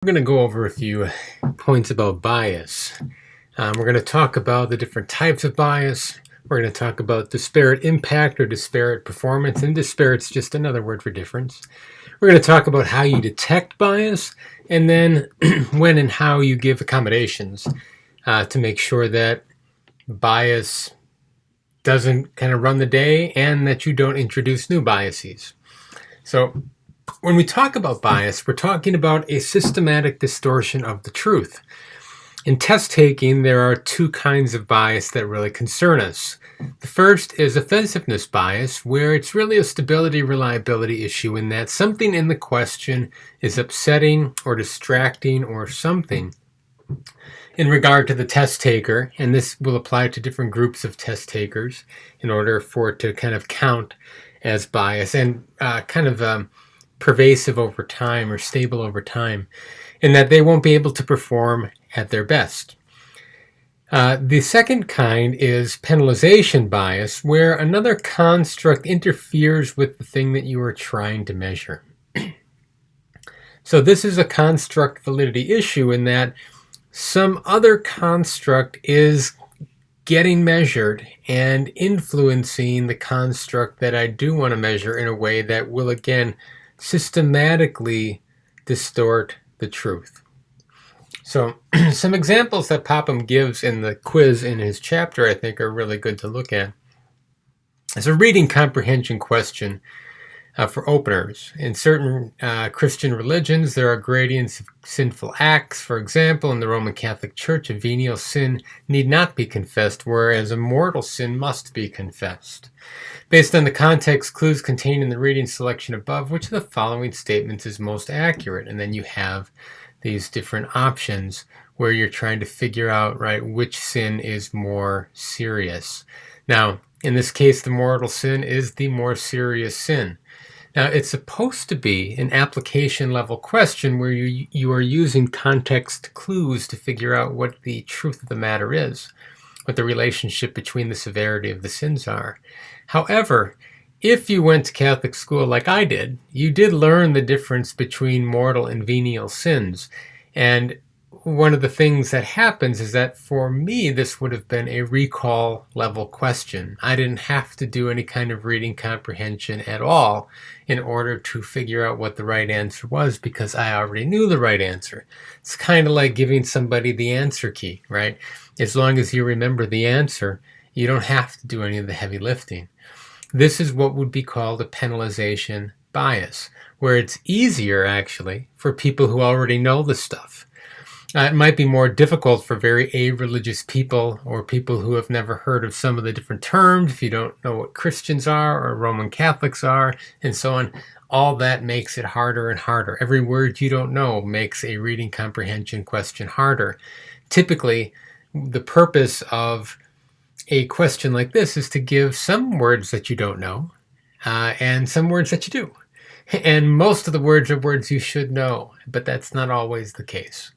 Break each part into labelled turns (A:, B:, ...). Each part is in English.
A: We're going to go over a few points about bias. We're going to talk about the different types of bias. We're going to talk about disparate impact or disparate performance, and disparate's just another word for difference. We're going to talk about how you detect bias, and then when and how you give accommodations to make sure that bias doesn't kind of run the day and that you don't introduce new biases. So when we talk about bias, we're talking about a systematic distortion of the truth. In test taking, there are two kinds of bias that really concern us. The first is offensiveness bias, where it's really a stability reliability issue in that something in the question is upsetting or distracting or something in regard to the test taker, and this will apply to different groups of test takers in order for it to kind of count as bias and pervasive over time or stable over time, in that they won't be able to perform at their best. The second kind is penalisation bias, where another construct interferes with the thing that you are trying to measure. So this is a construct validity issue in that some other construct is getting measured and influencing the construct that I do want to measure in a way that will, again, systematically distort the truth. So some examples that Popham gives in the quiz in his chapter, I think, are really good to look at. It's a reading comprehension question for openers. In certain Christian religions, there are gradients of sinful acts. For example, in the Roman Catholic Church, a venial sin need not be confessed, whereas a mortal sin must be confessed. Based on the context clues contained in the reading selection above, which of the following statements is most accurate? And then you have these different options where you're trying to figure out, right, which sin is more serious. Now, in this case, the mortal sin is the more serious sin. Now, it's supposed to be an application level question where you are using context clues to figure out what the truth of the matter is, what the relationship between the severity of the sins are. However, if you went to Catholic school like I did, you did learn the difference between mortal and venial sins. And one of the things that happens is that for me, this would have been a recall level question. I didn't have to do any kind of reading comprehension at all in order to figure out what the right answer was because I already knew the right answer. It's kind of like giving somebody the answer key, right? As long as you remember the answer, you don't have to do any of the heavy lifting. This is what would be called a penalisation bias, where it's easier, actually, for people who already know the stuff. It might be more difficult for very a-religious people or people who have never heard of some of the different terms, if you don't know what Christians are or Roman Catholics are, and so on. All that makes it harder and harder. Every word you don't know makes a reading comprehension question harder. Typically, the purpose of a question like this is to give some words that you don't know and some words that you do. And most of the words are words you should know, but that's not always the case.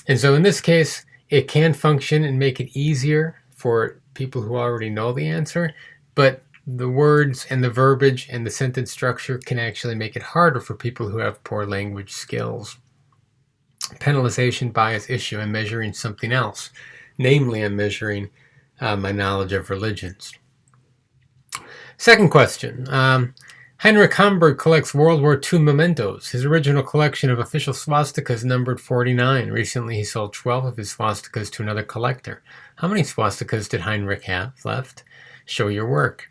A: And so in this case, it can function and make it easier for people who already know the answer, but the words and the verbiage and the sentence structure can actually make it harder for people who have poor language skills. Penalisation bias issue, I'm measuring something else. Namely, I'm measuring my knowledge of religions. Second question. Heinrich Homburg collects World War II mementos. His original collection of official swastikas numbered 49. Recently, he sold 12 of his swastikas to another collector. How many swastikas did Heinrich have left? Show your work.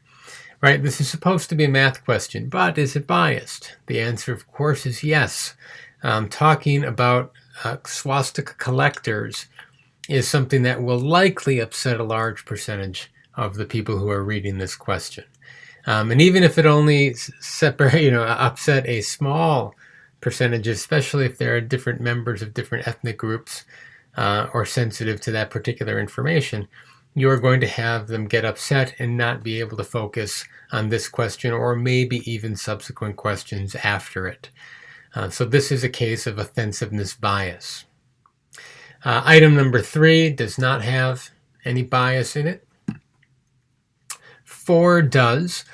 A: Right, this is supposed to be a math question, but is it biased? The answer, of course, is yes. Talking about swastika collectors is something that will likely upset a large percentage of the people who are reading this question. And even if it only upset a small percentage, especially if there are different members of different ethnic groups or sensitive to that particular information, you are going to have them get upset and not be able to focus on this question or maybe even subsequent questions after it. So this is a case of offensiveness bias. Item number 3 does not have any bias in it. 4 does.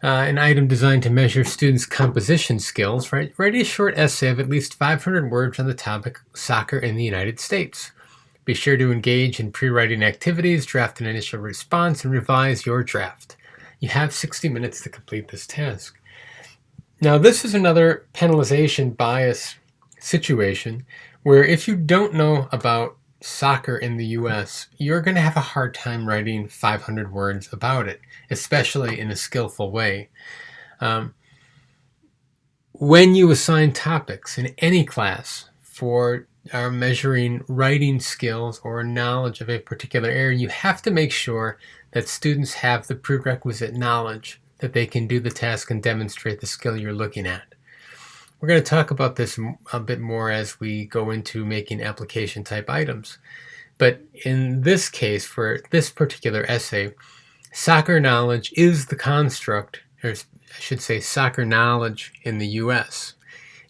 A: an item designed to measure students' composition skills. Write a short essay of at least 500 words on the topic soccer in the United States. Be sure to engage in pre-writing activities, draft an initial response, and revise your draft. You have 60 minutes to complete this task. Now, this is another penalization bias situation where if you don't know about soccer in the US, you're going to have a hard time writing 500 words about it, especially in a skillful way. When you assign topics in any class for measuring writing skills or knowledge of a particular area, you have to make sure that students have the prerequisite knowledge that they can do the task and demonstrate the skill you're looking at. We're going to talk about this a bit more as we go into making application type items. But in this case, for this particular essay, soccer knowledge is the construct, or I should say soccer knowledge in the US,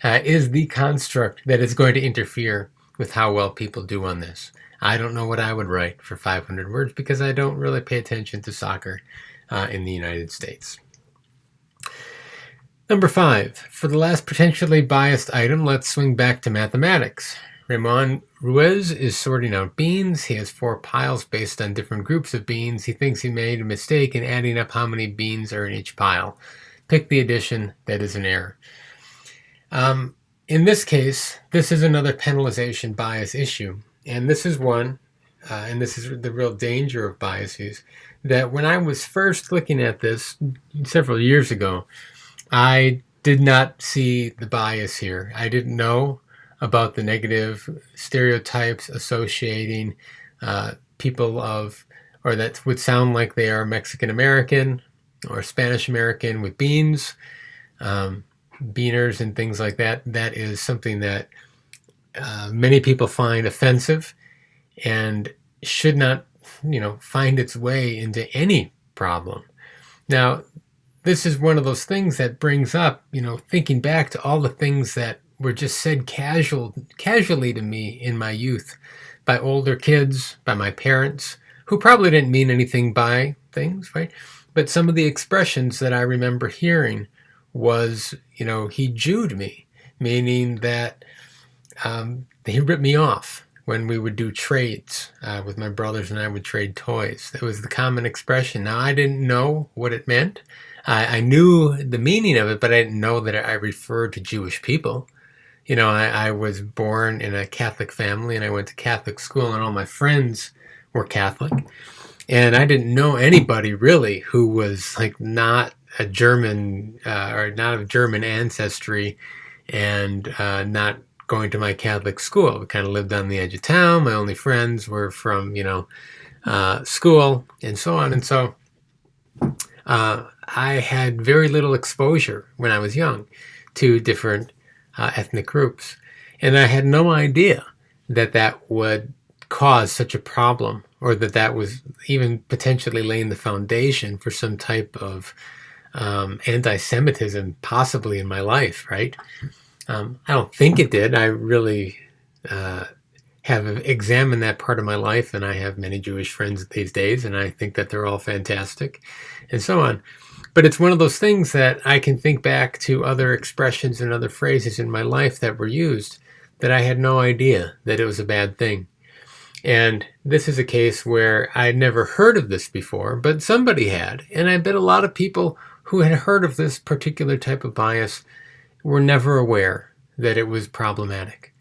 A: is the construct that is going to interfere with how well people do on this. I don't know what I would write for 500 words because I don't really pay attention to soccer in the United States. Number 5, for the last potentially biased item, let's swing back to mathematics. Ramon Ruiz is sorting out beans. He has 4 piles based on different groups of beans. He thinks he made a mistake in adding up how many beans are in each pile. Pick the addition that is an error. In this case, this is another penalization bias issue. And this is one, and this is the real danger of biases, that when I was first looking at this several years ago, I did not see the bias here. I didn't know about the negative stereotypes associating people of, or that would sound like they are Mexican American or Spanish American with beans, beaners and things like that. That is something that many people find offensive and should not, find its way into any problem. Now, this is one of those things that brings up, thinking back to all the things that were just said casually to me in my youth by older kids, by my parents, who probably didn't mean anything by things, right? But some of the expressions that I remember hearing was, he Jewed me, meaning that he ripped me off when we would do trades with my brothers, and I would trade toys. That was the common expression. Now, I didn't know what it meant. I knew the meaning of it, but I didn't know that I referred to Jewish people. I was born in a Catholic family, and I went to Catholic school, and all my friends were Catholic. And I didn't know anybody really who was not a German or not of German ancestry and not going to my Catholic school. We kind of lived on the edge of town. My only friends were from, school and so on. And so I had very little exposure when I was young to different ethnic groups. And I had no idea that would cause such a problem, or that was even potentially laying the foundation for some type of anti-Semitism possibly in my life, right? I don't think it did. I really have examined that part of my life, and I have many Jewish friends these days, and I think that they're all fantastic, and so on. But it's one of those things that I can think back to other expressions and other phrases in my life that were used that I had no idea that it was a bad thing. And this is a case where I'd never heard of this before, but somebody had. And I bet a lot of people who had heard of this particular type of bias were never aware that it was problematic.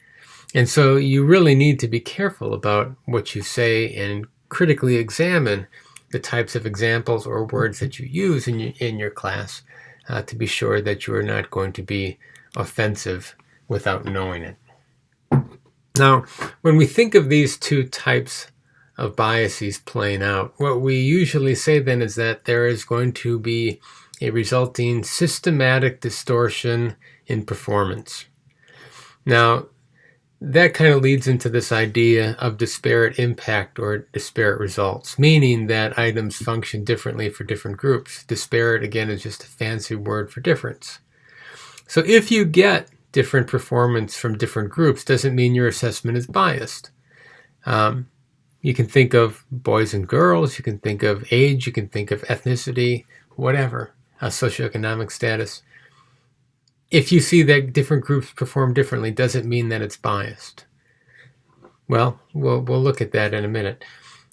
A: And so you really need to be careful about what you say and critically examine the types of examples or words that you use in your class to be sure that you are not going to be offensive without knowing it. Now, when we think of these two types of biases playing out, what we usually say then is that there is going to be a resulting systematic distortion in performance. Now, that kind of leads into this idea of disparate impact or disparate results, meaning that items function differently for different groups. Disparate, again, is just a fancy word for difference. So if you get different performance from different groups, doesn't mean your assessment is biased. You can think of boys and girls, you can think of age, you can think of ethnicity, whatever. socioeconomic status. If you see that different groups perform differently, does it mean that it's biased? Well, we'll look at that in a minute.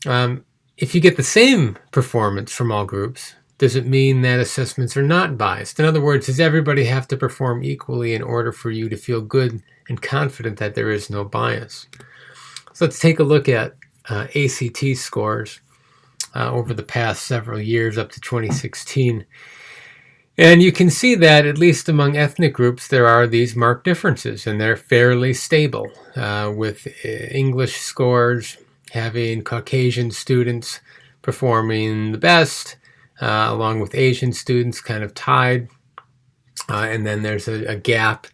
A: If you get the same performance from all groups, does it mean that assessments are not biased? In other words, does everybody have to perform equally in order for you to feel good and confident that there is no bias? So let's take a look at ACT scores over the past several years up to 2016. And you can see that at least among ethnic groups there are these marked differences, and they're fairly stable, with English scores having Caucasian students performing the best, along with Asian students kind of tied. And then there's a gap,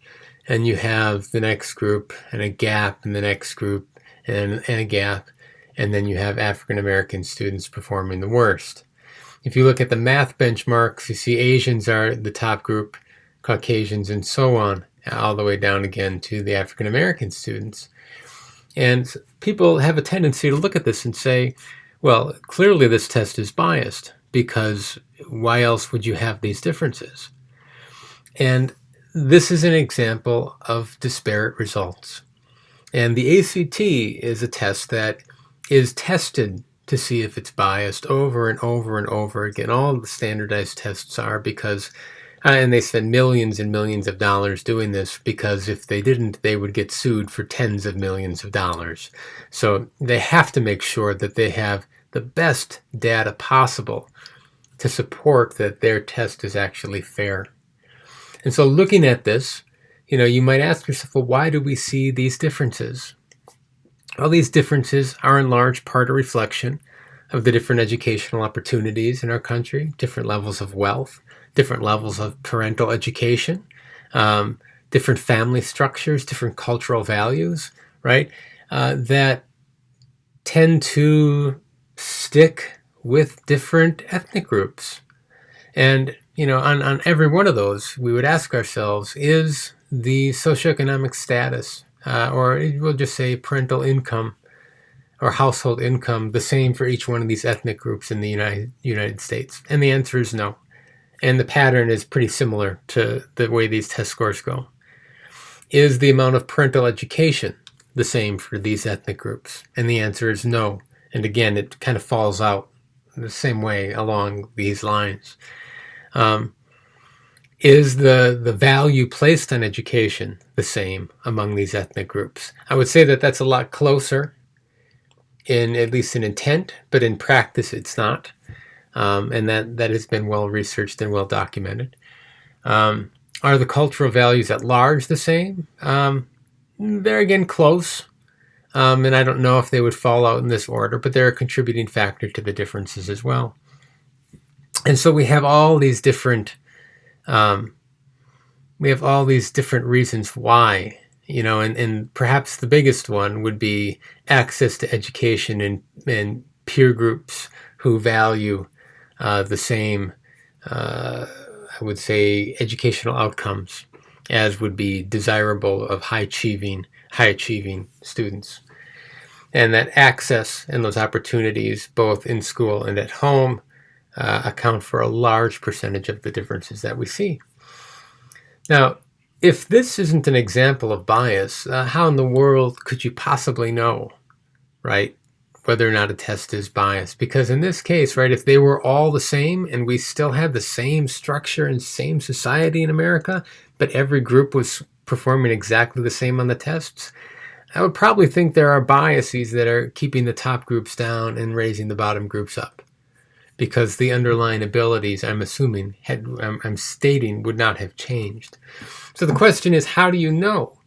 A: and you have the next group, and a gap, and the next group, and a gap. And then you have African American students performing the worst. If you look at the math benchmarks, you see Asians are the top group, Caucasians, and so on, all the way down again to the African American students. And people have a tendency to look at this and say, well, clearly this test is biased, because why else would you have these differences? And this is an example of disparate results. And the ACT is a test that is tested to see if it's biased over and over and over again. All the standardized tests are, because, and they spend millions and millions of dollars doing this, because if they didn't, they would get sued for tens of millions of dollars. So they have to make sure that they have the best data possible to support that their test is actually fair. And so looking at this, you might ask yourself, well, why do we see these differences? Well, these differences are in large part a reflection of the different educational opportunities in our country, different levels of wealth, different levels of parental education, different family structures, different cultural values, right? That tend to stick with different ethnic groups. And, on every one of those, we would ask ourselves, is the socioeconomic status, or we'll just say parental income or household income, the same for each one of these ethnic groups in the United States? And the answer is no. And the pattern is pretty similar to the way these test scores go. Is the amount of parental education the same for these ethnic groups? And the answer is no. And again, it kind of falls out the same way along these lines. Is the value placed on education the same among these ethnic groups? I would say that that's a lot closer, at least in intent, but in practice it's not. And that has been well researched and well documented. Are the cultural values at large the same? They're again close. And I don't know if they would fall out in this order, but they're a contributing factor to the differences as well. And so we have all these different reasons why, and perhaps the biggest one would be access to education and peer groups who value the same, I would say, educational outcomes as would be desirable of high achieving students. And that access and those opportunities, both in school and at home, account for a large percentage of the differences that we see. Now, if this isn't an example of bias, how in the world could you possibly know, right, whether or not a test is biased? Because in this case, right, if they were all the same and we still had the same structure and same society in America, but every group was performing exactly the same on the tests, I would probably think there are biases that are keeping the top groups down and raising the bottom groups up, because the underlying abilities, I'm stating, would not have changed. So the question is, how do you know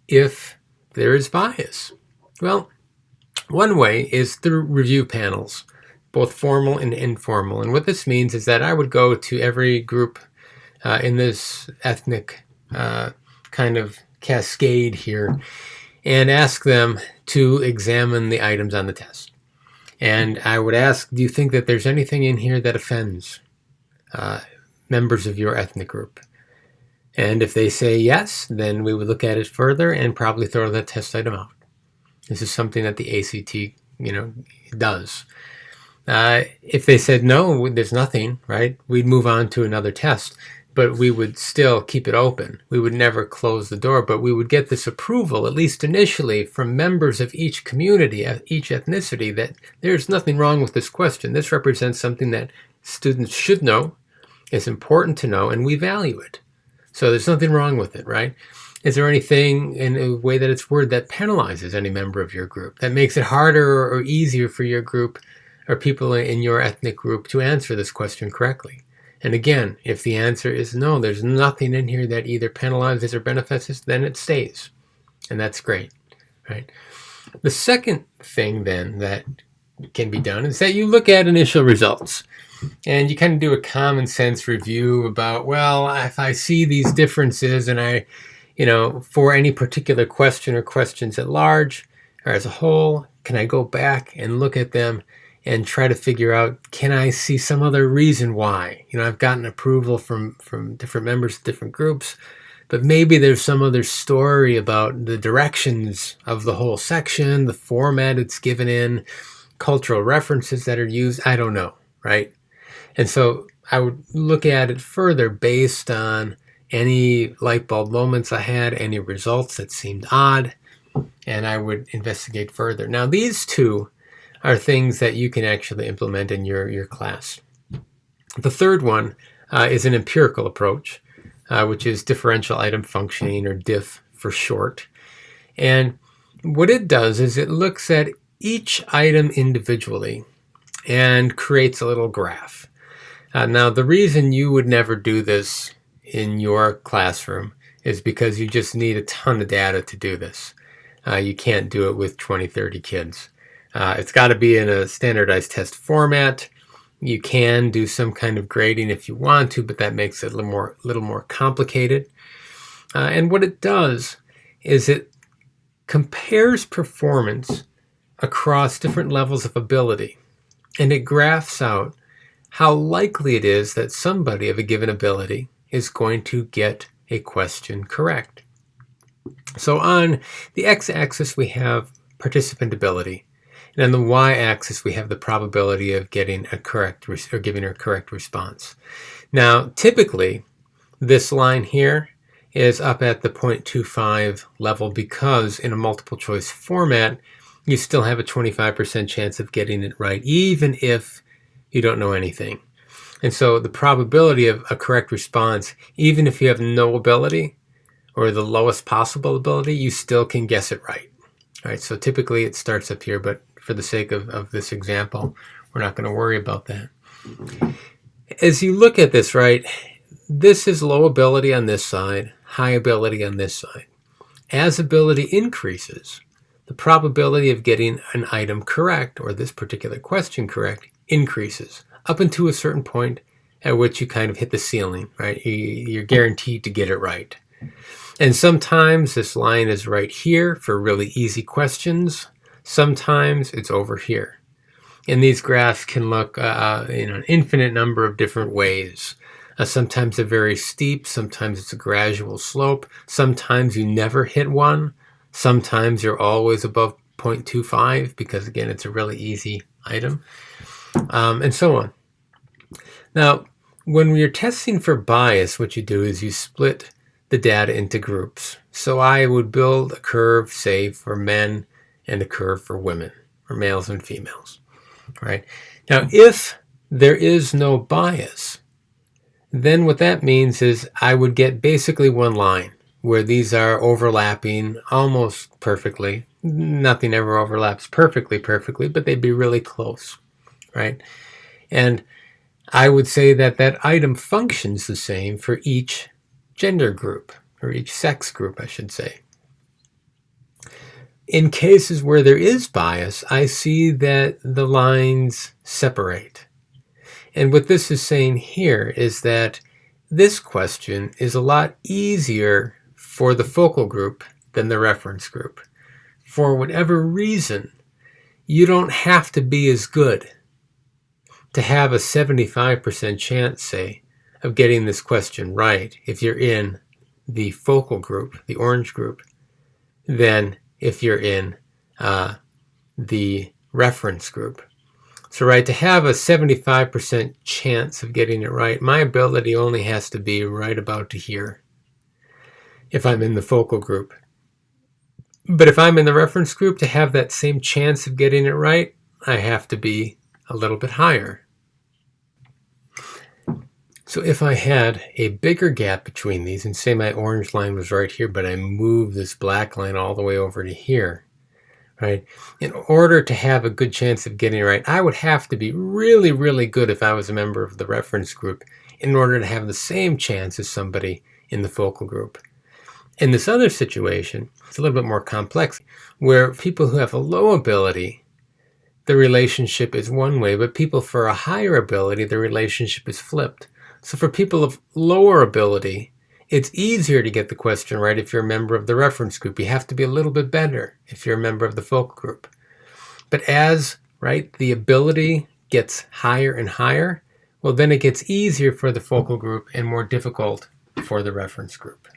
A: if there is bias? Well, one way is through review panels, both formal and informal. And what this means is that I would go to every group in this ethnic kind of cascade here and ask them to examine the items on the test. And I would ask, do you think that there's anything in here that offends members of your ethnic group? And if they say yes, then we would look at it further and probably throw that test item out. This is something that the ACT, does. If they said no, there's nothing, right? We'd move on to another test, but we would still keep it open. We would never close the door, but we would get this approval, at least initially, from members of each community, each ethnicity, that there's nothing wrong with this question. This represents something that students should know, is important to know, and we value it. So there's nothing wrong with it, right? Is there anything in a way that it's worded that penalizes any member of your group, that makes it harder or easier for your group or people in your ethnic group to answer this question correctly? And again, if the answer is no, there's nothing in here that either penalizes or benefits us, then it stays. And that's great, right? The second thing then that can be done is that you look at initial results. And you kind of do a common sense review about, well, if I see these differences and I, for any particular question or questions at large or as a whole, can I go back and look at them and try to figure out, can I see some other reason why? I've gotten approval from different members of different groups, but maybe there's some other story about the directions of the whole section, the format it's given in, cultural references that are used. I don't know, right? And so I would look at it further based on any light bulb moments I had, any results that seemed odd, and I would investigate further. Now, these two are things that you can actually implement in your class. The third one is an empirical approach, which is differential item functioning, or DIF for short. And what it does is it looks at each item individually and creates a little graph. Now, the reason you would never do this in your classroom is because you just need a ton of data to do this. You can't do it with 20, 30 kids. It's got to be in a standardized test format. You can do some kind of grading if you want to, but that makes it a little more complicated. And what it does is it compares performance across different levels of ability, and it graphs out how likely it is that somebody of a given ability is going to get a question correct. So on the x-axis, we have participant ability. And on the y-axis, we have the probability of getting a correct or giving a correct response. Now, typically, this line here is up at the 0.25 level because in a multiple choice format, you still have a 25% chance of getting it right, even if you don't know anything. And so the probability of a correct response, even if you have no ability or the lowest possible ability, you still can guess it right. All right, so typically it starts up here, but for the sake of this example, we're not going to worry about that. As you look at this, right, this is low ability on this side, high ability on this side. As ability increases, the probability of getting an item correct, or this particular question correct, increases up until a certain point at which you kind of hit the ceiling, right? You're guaranteed to get it right. And sometimes this line is right here for really easy questions. Sometimes it's over here. And these graphs can look in an infinite number of different ways. Sometimes they're very steep. Sometimes it's a gradual slope. Sometimes you never hit one. Sometimes you're always above 0.25 because, again, it's a really easy item, and so on. Now, when we're testing for bias, what you do is you split the data into groups. So I would build a curve, say, for men and a curve for women, or males and females, right? Now, if there is no bias, then what that means is I would get basically one line where these are overlapping almost perfectly. Nothing ever overlaps perfectly, but they'd be really close, right? And I would say that that item functions the same for each gender group, or each sex group, I should say. In cases where there is bias, I see that the lines separate. And what this is saying here is that this question is a lot easier for the focal group than the reference group. For whatever reason, you don't have to be as good to have a 75% chance, say, of getting this question right if you're in the focal group, the orange group, than if you're in the reference group. So, right, to have a 75% chance of getting it right, my ability only has to be right about to here if I'm in the focal group. But if I'm in the reference group, to have that same chance of getting it right, I have to be a little bit higher. So if I had a bigger gap between these, and say my orange line was right here, but I moved this black line all the way over to here, right? In order to have a good chance of getting it right, I would have to be really, really good if I was a member of the reference group in order to have the same chance as somebody in the focal group. In this other situation, it's a little bit more complex, where people who have a low ability, the relationship is one way, but people for a higher ability, the relationship is flipped. So for people of lower ability, it's easier to get the question right if you're a member of the reference group. You have to be a little bit better if you're a member of the focal group. But as, right, the ability gets higher and higher, well, then it gets easier for the focal group and more difficult for the reference group.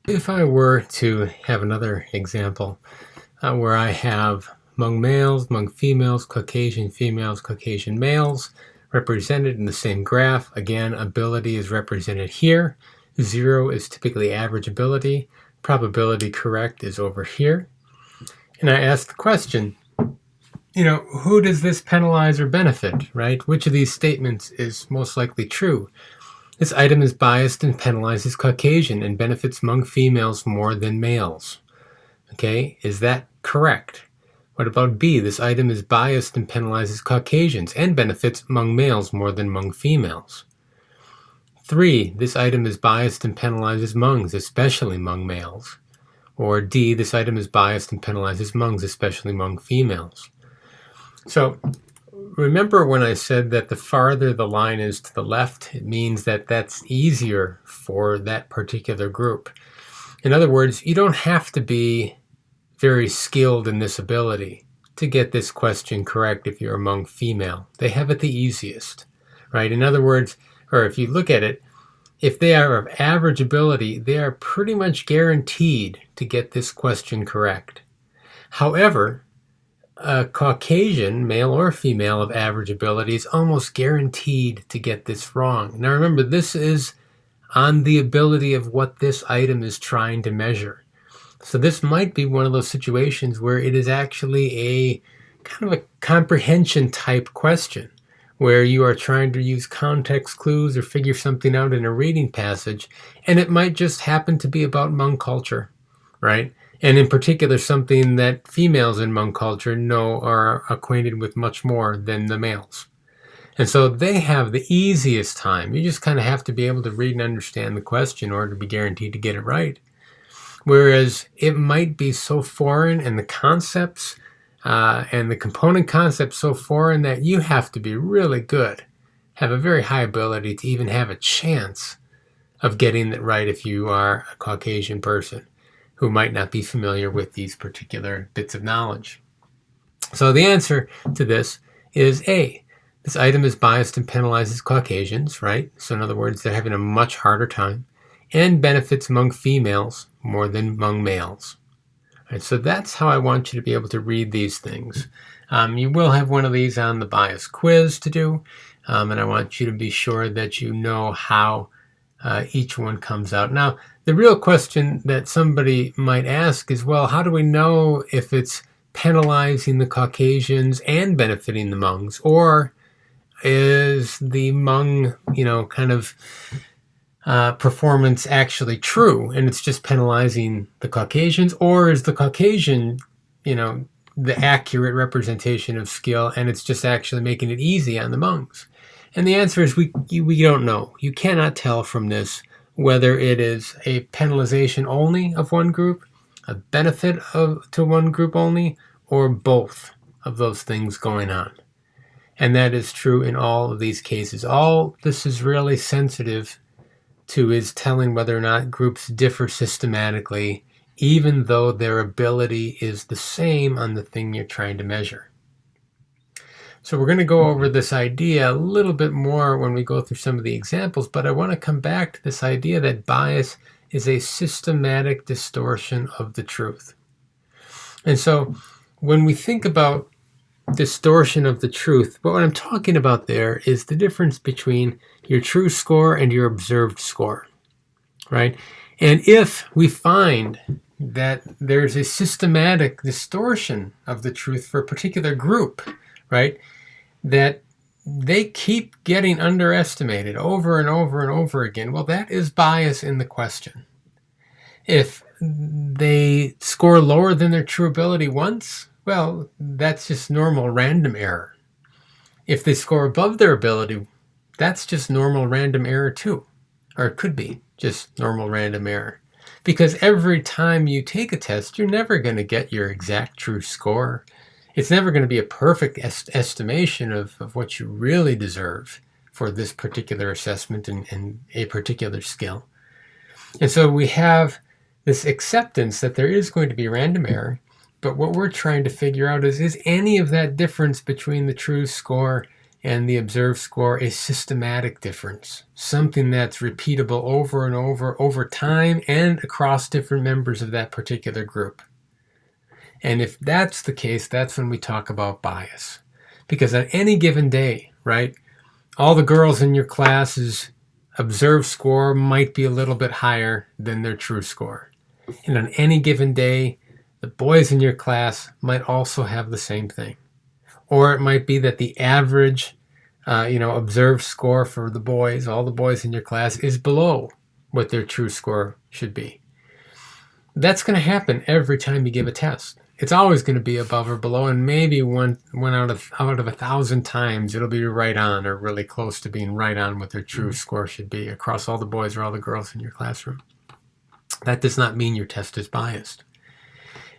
A: If I were to have another example where I have among males, among females, Caucasian males, represented in the same graph. Again, ability is represented here. 0 is typically average ability. Probability correct is over here. And I ask the question, who does this penalize or benefit, right? Which of these statements is most likely true? This item is biased and penalizes Caucasian and benefits among females more than males. Okay, is that correct? What about B? This item is biased and penalizes Caucasians and benefits among males more than among females. 3. This item is biased and penalizes Hmongs, especially among males. Or D. This item is biased and penalizes Hmongs, especially among females. So remember when I said that the farther the line is to the left, it means that that's easier for that particular group. In other words, you don't have to be very skilled in this ability to get this question correct if you're among female. They have it the easiest, right? In other words, or if you look at it, if they are of average ability, they are pretty much guaranteed to get this question correct. However, a Caucasian, male or female of average ability, is almost guaranteed to get this wrong. Now remember, this is on the ability of what this item is trying to measure. So this might be one of those situations where it is actually a kind of a comprehension type question, where you are trying to use context clues or figure something out in a reading passage, and it might just happen to be about Hmong culture, right? And in particular, something that females in Hmong culture know are acquainted with much more than the males. And so they have the easiest time. You just kind of have to be able to read and understand the question in order to be guaranteed to get it right. Whereas it might be so foreign, and the concepts and the component concepts so foreign that you have to be really good, have a very high ability to even have a chance of getting it right if you are a Caucasian person who might not be familiar with these particular bits of knowledge. So the answer to this is A. This item is biased and penalizes Caucasians, right? So in other words, they're having a much harder time, and benefits among females more than among males. Right, so that's how I want you to be able to read these things. You will have one of these on the bias quiz to do, and I want you to be sure that you know how each one comes out. Now, the real question that somebody might ask is, well, how do we know if it's penalizing the Caucasians and benefiting the Hmongs, or is the Hmong, kind of performance actually true, and it's just penalizing the Caucasians, or is the Caucasian, the accurate representation of skill, and it's just actually making it easy on the Hmongs? And the answer is we don't know. You cannot tell from this whether it is a penalization only of one group, a benefit to one group only, or both of those things going on. And that is true in all of these cases. All this is really sensitive to is telling whether or not groups differ systematically, even though their ability is the same on the thing you're trying to measure. So we're going to go over this idea a little bit more when we go through some of the examples, but I want to come back to this idea that bias is a systematic distortion of the truth. And so when we think about distortion of the truth. But what I'm talking about there is the difference between your true score and your observed score, right? And if we find that there's a systematic distortion of the truth for a particular group, right, that they keep getting underestimated over and over and over again, well, that is bias in the question. If they score lower than their true ability once, well, that's just normal random error. If they score above their ability, that's just normal random error too. Or it could be just normal random error. Because every time you take a test, you're never going to get your exact true score. It's never going to be a perfect estimation of what you really deserve for this particular assessment and a particular skill. And so we have this acceptance that there is going to be random error, but what we're trying to figure out is any of that difference between the true score and the observed score a systematic difference, something that's repeatable over and over time and across different members of that particular group. And if that's the case, that's when we talk about bias. Because on any given day, right, all the girls in your class's observed score might be a little bit higher than their true score. And on any given day, the boys in your class might also have the same thing. Or it might be that the average, observed score for the boys, all the boys in your class, is below what their true score should be. That's going to happen every time you give a test. It's always going to be above or below, and maybe one out of 1,000 times it'll be right on or really close to being right on what their true score should be across all the boys or all the girls in your classroom. That does not mean your test is biased.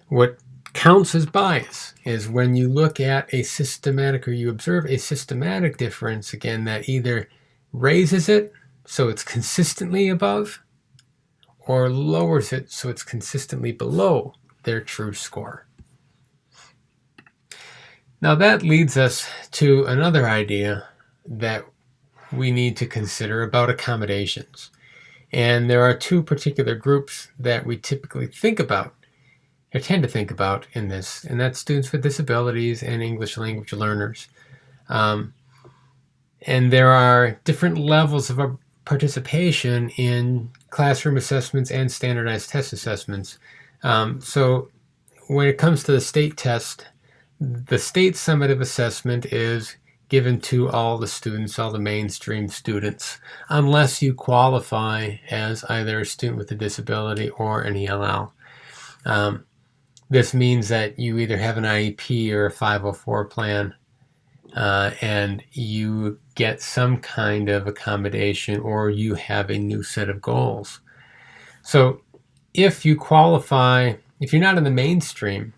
A: What counts as bias is when you look at a systematic, or you observe a systematic difference, again, that either raises it so it's consistently above or lowers it so it's consistently below their true score. Now that leads us to another idea that we need to consider about accommodations. And there are two particular groups that we typically think about, or tend to think about in this, and that's students with disabilities and English language learners. And there are different levels of participation in classroom assessments and standardized test assessments. So when it comes to the state test, the state summative assessment is given to all the students, all the mainstream students, unless you qualify as either a student with a disability or an ELL. This means that you either have an IEP or a 504 plan, and you get some kind of accommodation, or you have a new set of goals. So if you qualify, if you're not in the mainstream,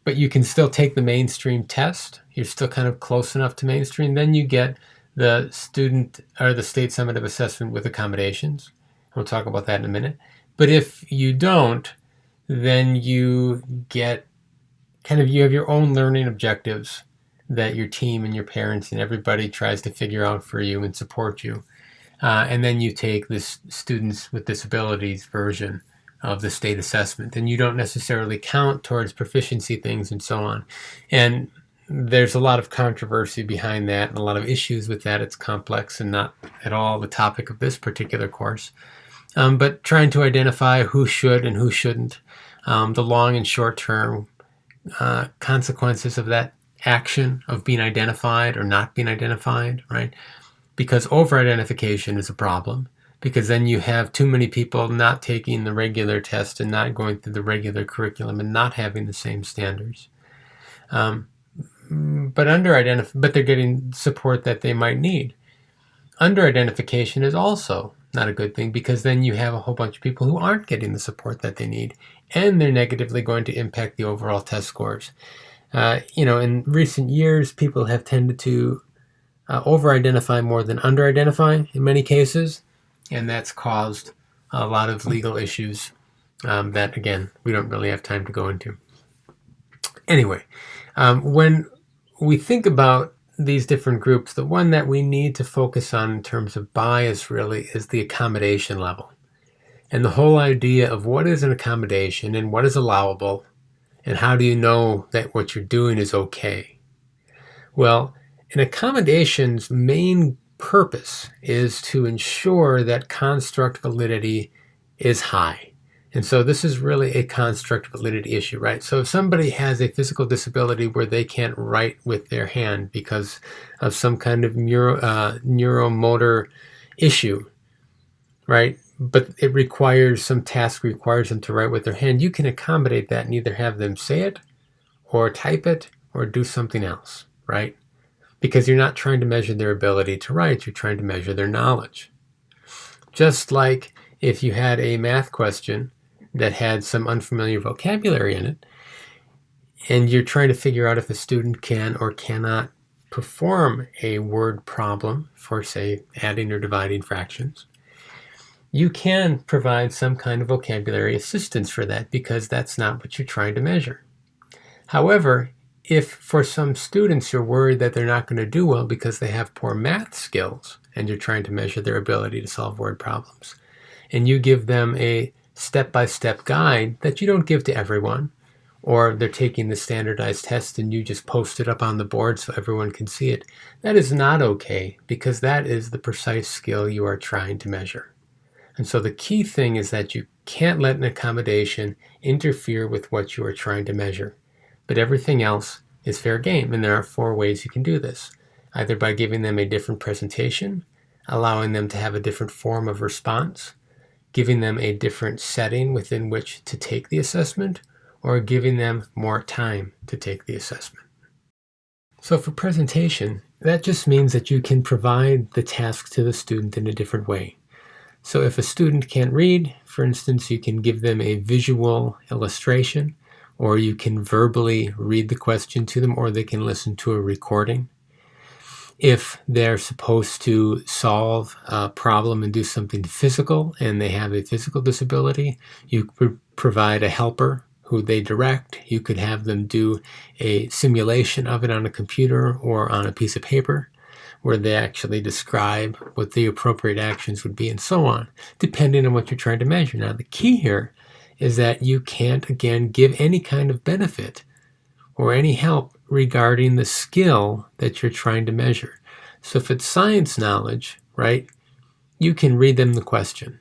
A: but you can still take the mainstream test, you're still kind of close enough to mainstream, then you get the student or the state summative assessment with accommodations. We'll talk about that in a minute. But if you don't, then you get you have your own learning objectives that your team and your parents and everybody tries to figure out for you and support you. And then you take this students with disabilities version of the state assessment, and you don't necessarily count towards proficiency things and so on. And there's a lot of controversy behind that and a lot of issues with that. It's complex and not at all the topic of this particular course. But trying to identify who should and who shouldn't, the long and short term consequences of that action of being identified or not being identified, right? Because over-identification is a problem, because then you have too many people not taking the regular test and not going through the regular curriculum and not having the same standards. But they're getting support that they might need. Under-identification is also not a good thing, because then you have a whole bunch of people who aren't getting the support that they need, and they're negatively going to impact the overall test scores. In recent years, people have tended to over-identify more than under-identify in many cases, and that's caused a lot of legal issues that, again, we don't really have time to go into. Anyway, when we think about these different groups, the one that we need to focus on in terms of bias really is the accommodation level. And the whole idea of what is an accommodation and what is allowable, and how do you know that what you're doing is okay. Well, an accommodation's main purpose is to ensure that construct validity is high. And so this is really a construct validity issue, right? So if somebody has a physical disability where they can't write with their hand because of some kind of neuromotor issue, right? But it requires some task requires them to write with their hand, you can accommodate that and either have them say it or type it or do something else, right? Because you're not trying to measure their ability to write, you're trying to measure their knowledge. Just like if you had a math question that had some unfamiliar vocabulary in it, and you're trying to figure out if a student can or cannot perform a word problem for, say, adding or dividing fractions, you can provide some kind of vocabulary assistance for that because that's not what you're trying to measure. However, if for some students you're worried that they're not going to do well because they have poor math skills and you're trying to measure their ability to solve word problems, and you give them a step-by-step guide that you don't give to everyone, or they're taking the standardized test and you just post it up on the board so everyone can see it, that is not okay because that is the precise skill you are trying to measure. And so the key thing is that you can't let an accommodation interfere with what you are trying to measure. But everything else is fair game, and there are 4 ways you can do this. Either by giving them a different presentation, allowing them to have a different form of response, giving them a different setting within which to take the assessment, or giving them more time to take the assessment. So for presentation, that just means that you can provide the task to the student in a different way. So if a student can't read, for instance, you can give them a visual illustration, or you can verbally read the question to them, or they can listen to a recording. If they're supposed to solve a problem and do something physical and they have a physical disability, you could provide a helper who they direct. You could have them do a simulation of it on a computer or on a piece of paper where they actually describe what the appropriate actions would be and so on, depending on what you're trying to measure. Now, the key here is that you can't, again, give any kind of benefit or any help regarding the skill that you're trying to measure. So if it's science knowledge, right, you can read them the question.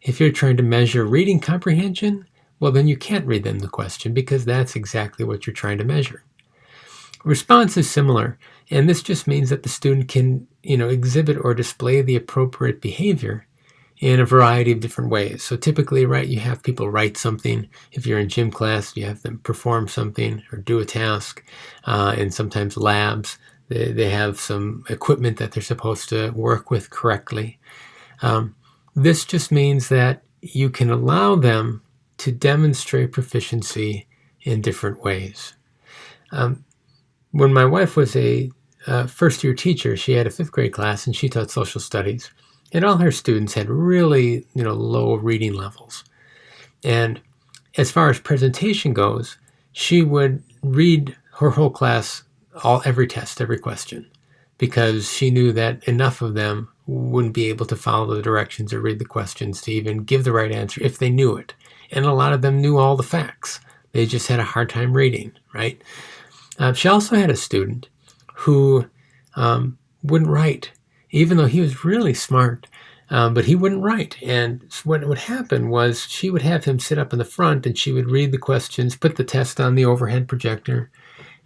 A: If you're trying to measure reading comprehension, well, then you can't read them the question because that's exactly what you're trying to measure. Response is similar, and this just means that the student can, exhibit or display the appropriate behavior in a variety of different ways. So typically, right, you have people write something. If you're in gym class, you have them perform something or do a task. And sometimes labs, they have some equipment that they're supposed to work with correctly. This just means that you can allow them to demonstrate proficiency in different ways. When my wife was a first-year teacher, she had a 5th grade class and she taught social studies. And all her students had really, low reading levels. And as far as presentation goes, she would read her whole class, every test, every question, because she knew that enough of them wouldn't be able to follow the directions or read the questions to even give the right answer if they knew it. And a lot of them knew all the facts. They just had a hard time reading, right? She also had a student who wouldn't write, even though he was really smart, but he wouldn't write. And what would happen was she would have him sit up in the front and she would read the questions, put the test on the overhead projector,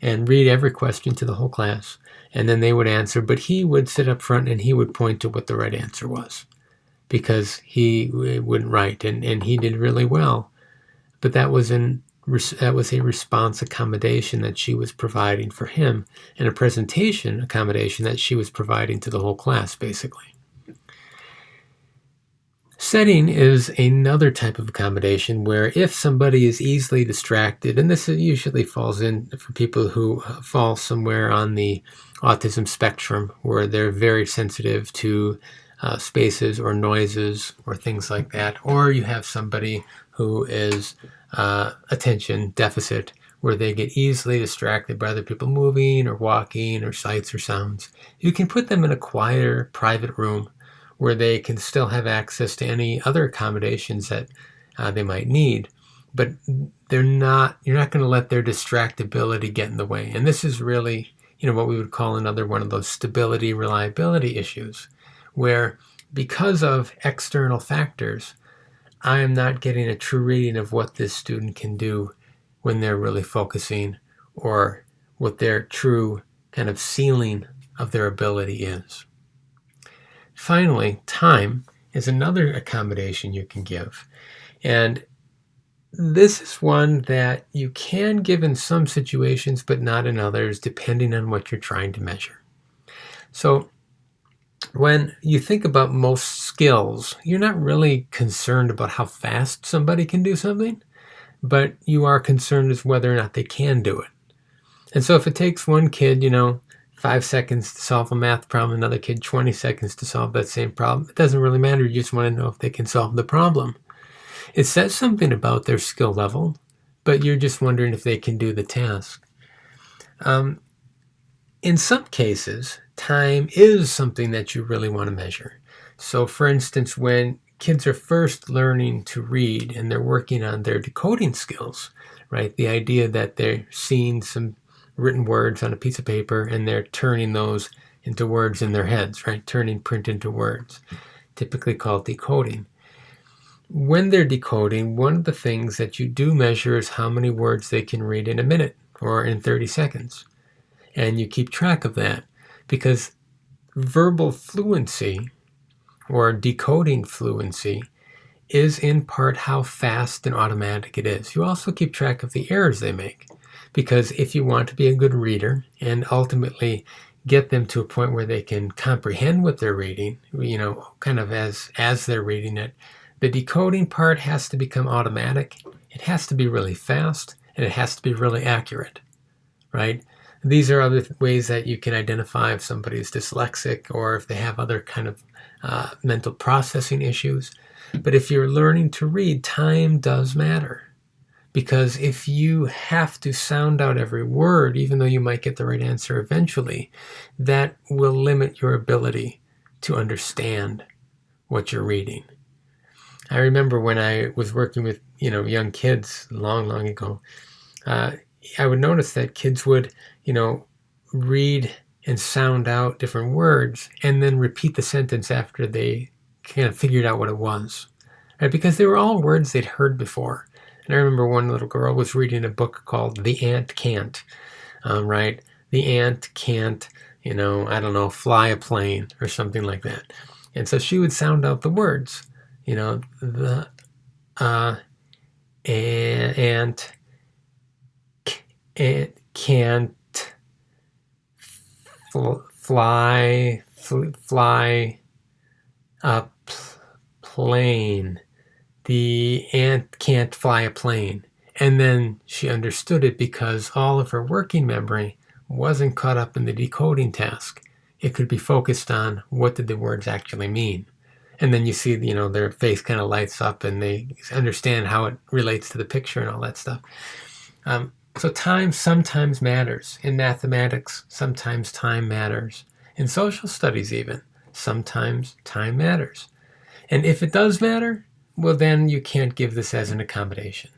A: and read every question to the whole class. And then they would answer, but he would sit up front and he would point to what the right answer was because he wouldn't write. And he did really well. But that was a response accommodation that she was providing for him, and a presentation accommodation that she was providing to the whole class, basically. Setting is another type of accommodation where if somebody is easily distracted, and this usually falls in for people who fall somewhere on the autism spectrum where they're very sensitive to spaces or noises or things like that, or you have somebody who is attention deficit where they get easily distracted by other people moving or walking or sights or sounds. You can put them in a quieter, private room where they can still have access to any other accommodations that they might need, but you're not going to let their distractibility get in the way. And this is really, what we would call another one of those stability, reliability issues, where because of external factors, I am not getting a true reading of what this student can do when they're really focusing, or what their true kind of ceiling of their ability is. Finally, time is another accommodation you can give. And this is one that you can give in some situations, but not in others, depending on what you're trying to measure. So when you think about most skills, you're not really concerned about how fast somebody can do something, but you are concerned as whether or not they can do it. And so if it takes one kid, 5 seconds to solve a math problem, another kid 20 seconds to solve that same problem, it doesn't really matter. You just want to know if they can solve the problem. It says something about their skill level, but you're just wondering if they can do the task. In some cases, time is something that you really want to measure. So for instance, when kids are first learning to read and they're working on their decoding skills, right? The idea that they're seeing some written words on a piece of paper and they're turning those into words in their heads, right? Turning print into words, typically called decoding. When they're decoding, one of the things that you do measure is how many words they can read in a minute or in 30 seconds. And you keep track of that because verbal fluency or decoding fluency is in part how fast and automatic it is. You also keep track of the errors they make, because if you want to be a good reader and ultimately get them to a point where they can comprehend what they're reading, kind of as they're reading it, the decoding part has to become automatic. It has to be really fast, and it has to be really accurate, right? These are other ways that you can identify if somebody is dyslexic or if they have other kind of mental processing issues. But if you're learning to read, time does matter. Because if you have to sound out every word, even though you might get the right answer eventually, that will limit your ability to understand what you're reading. I remember when I was working with, young kids long ago, I would notice that kids would, read and sound out different words and then repeat the sentence after they kind of figured out what it was, right? Because they were all words they'd heard before. And I remember one little girl was reading a book called The Ant Can't, right? The ant can't, fly a plane or something like that. And so she would sound out the words, the ant can't fly a plane. The ant can't fly a plane. And then she understood it because all of her working memory wasn't caught up in the decoding task. It could be focused on what did the words actually mean. And then you see, their face kind of lights up and they understand how it relates to the picture and all that stuff. So time sometimes matters. In mathematics, sometimes time matters. In social studies even, sometimes time matters. And if it does matter, well, then you can't give this as an accommodation.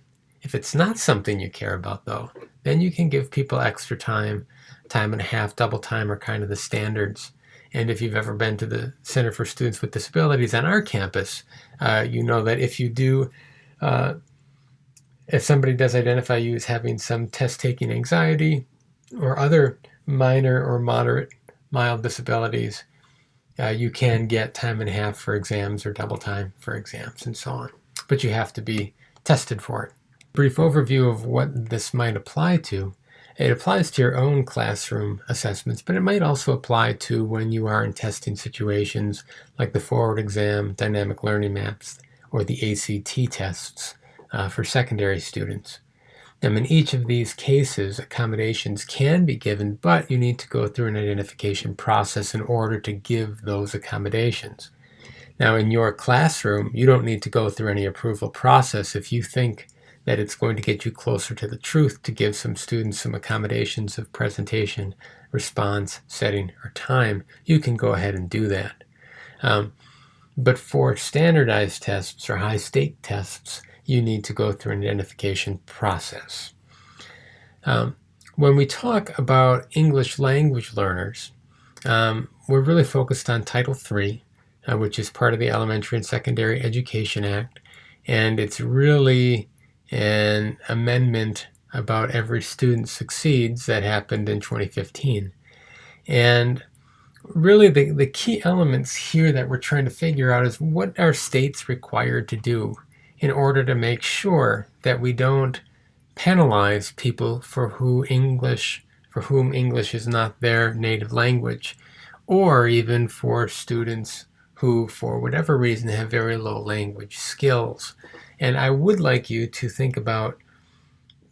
A: If it's not something you care about, though, then you can give people extra time, time and a half, double time are kind of the standards. And if you've ever been to the Center for Students with Disabilities on our campus, you know that if you do, if somebody does identify you as having some test-taking anxiety or other minor or moderate, mild disabilities, you can get time and a half for exams or double time for exams and so on. But you have to be tested for it. Brief overview of what this might apply to. It applies to your own classroom assessments, but it might also apply to when you are in testing situations like the forward exam, dynamic learning maps, or the ACT tests for secondary students. In each of these cases, accommodations can be given, but you need to go through an identification process in order to give those accommodations. Now, in your classroom, you don't need to go through any approval process. If you think that it's going to get you closer to the truth to give some students some accommodations of presentation, response, setting, or time, you can go ahead and do that. But for standardized tests or high-stake tests, you need to go through an identification process. when we talk about English language learners, we're really focused on Title III, which is part of the Elementary and Secondary Education Act. And it's really an amendment about Every Student Succeeds that happened in 2015. And really the key elements here that we're trying to figure out is what are states required to do in order to make sure that we don't penalize people for whom English is not their native language, or even for students who, for whatever reason, have very low language skills. And I would like you to think about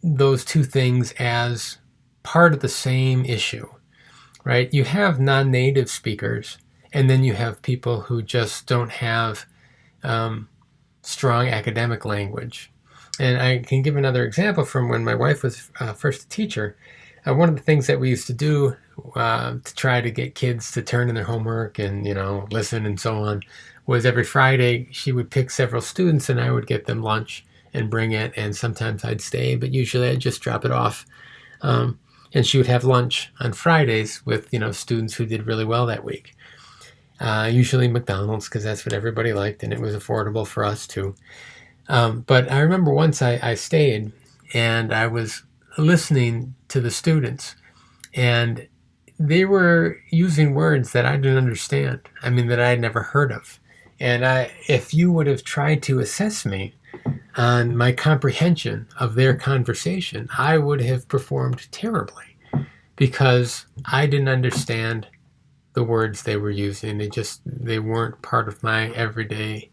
A: those two things as part of the same issue, right? You have non-native speakers, and then you have people who just don't have strong academic language. And I can give another example from when my wife was first a teacher. One of the things that we used to do to try to get kids to turn in their homework and, listen and so on, was every Friday she would pick several students and I would get them lunch and bring it. And sometimes I'd stay, but usually I'd just drop it off. And she would have lunch on Fridays with, students who did really well that week. Usually McDonald's, because that's what everybody liked and it was affordable for us too. But I remember once I stayed and I was listening to the students, and they were using words that I didn't understand. I mean, that I had never heard of. And if you would have tried to assess me on my comprehension of their conversation, I would have performed terribly because I didn't understand the words they were using. They weren't part of my everyday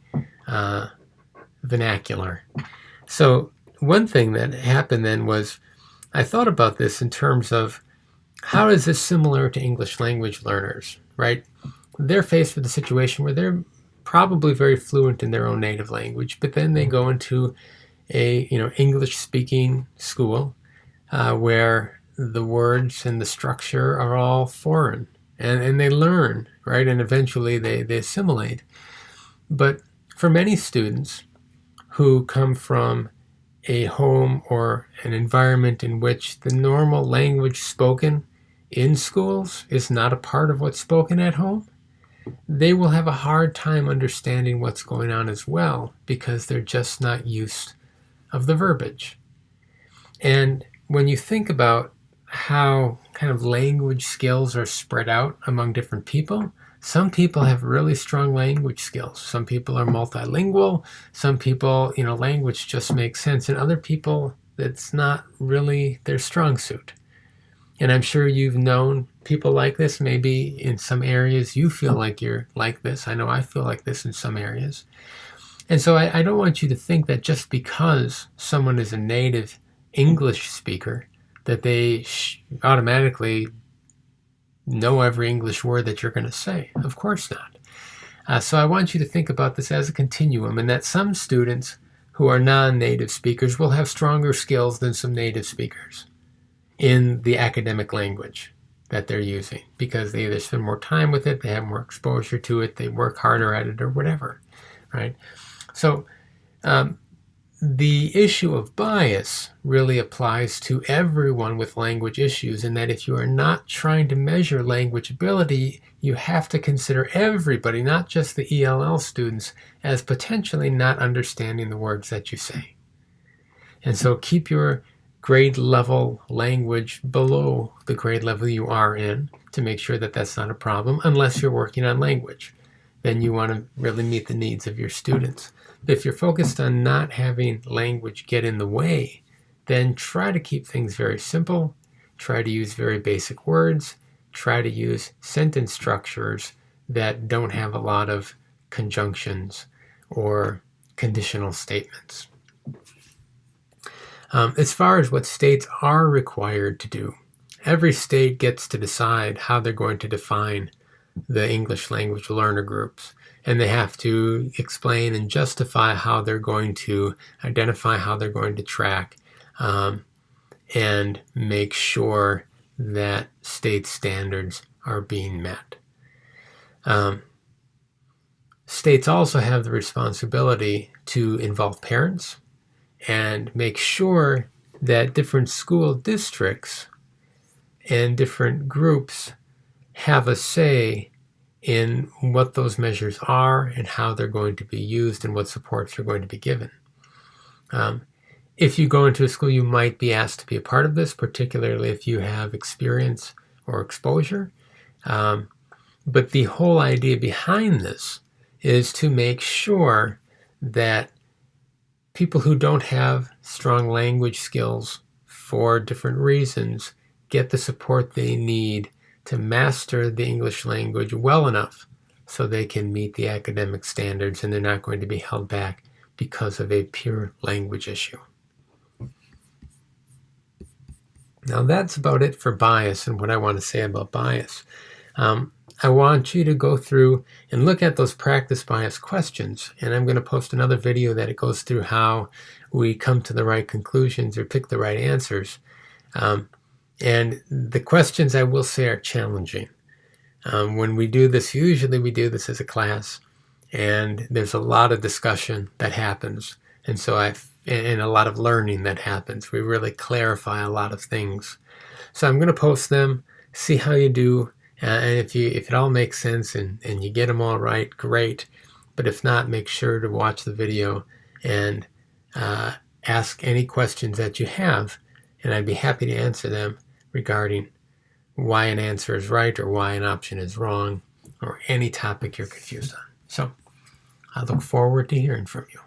A: vernacular. So one thing that happened then was I thought about this in terms of how is this similar to English language learners, right? They're faced with a situation where they're probably very fluent in their own native language, but then they go into a English speaking school where the words and the structure are all foreign, and they learn, right? And eventually they assimilate. But for many students who come from a home or an environment in which the normal language spoken in schools is not a part of what's spoken at home, they will have a hard time understanding what's going on as well because they're just not used of the verbiage. And when you think about how kind of language skills are spread out among different people, some people have really strong language skills. Some people are multilingual. Some people, language just makes sense. And other people, that's not really their strong suit. And I'm sure you've known people like this. Maybe in some areas you feel like you're like this. I know I feel like this in some areas. And so I don't want you to think that just because someone is a native English speaker, that they automatically know every English word that you're going to say. Of course not. So I want you to think about this as a continuum, and that some students who are non-native speakers will have stronger skills than some native speakers in the academic language that they're using because they either spend more time with it, they have more exposure to it, they work harder at it, or whatever, right? So the issue of bias really applies to everyone with language issues, in that if you are not trying to measure language ability, you have to consider everybody, not just the ELL students, as potentially not understanding the words that you say. And so keep your grade level language below the grade level you are in to make sure that that's not a problem, unless you're working on language. Then you want to really meet the needs of your students. But if you're focused on not having language get in the way, then try to keep things very simple. Try to use very basic words. Try to use sentence structures that don't have a lot of conjunctions or conditional statements. As far as what states are required to do, every state gets to decide how they're going to define the English language learner groups. And they have to explain and justify how they're going to identify, how they're going to track, and make sure that state standards are being met. States also have the responsibility to involve parents and make sure that different school districts and different groups have a say in what those measures are and how they're going to be used and what supports are going to be given. If you go into a school, you might be asked to be a part of this, particularly if you have experience or exposure. But the whole idea behind this is to make sure that people who don't have strong language skills for different reasons get the support they need to master the English language well enough so they can meet the academic standards and they're not going to be held back because of a pure language issue. Now that's about it for bias and what I want to say about bias. I want you to go through and look at those practice bias questions, and I'm going to post another video that it goes through how we come to the right conclusions or pick the right answers. And the questions, I will say, are challenging. When we do this, usually we do this as a class, and there's a lot of discussion that happens, and a lot of learning that happens. We really clarify a lot of things. So I'm going to post them, see how you do, and if it all makes sense and you get them all right, great. But if not, make sure to watch the video and ask any questions that you have, and I'd be happy to answer them regarding why an answer is right or why an option is wrong or any topic you're confused on. So I look forward to hearing from you.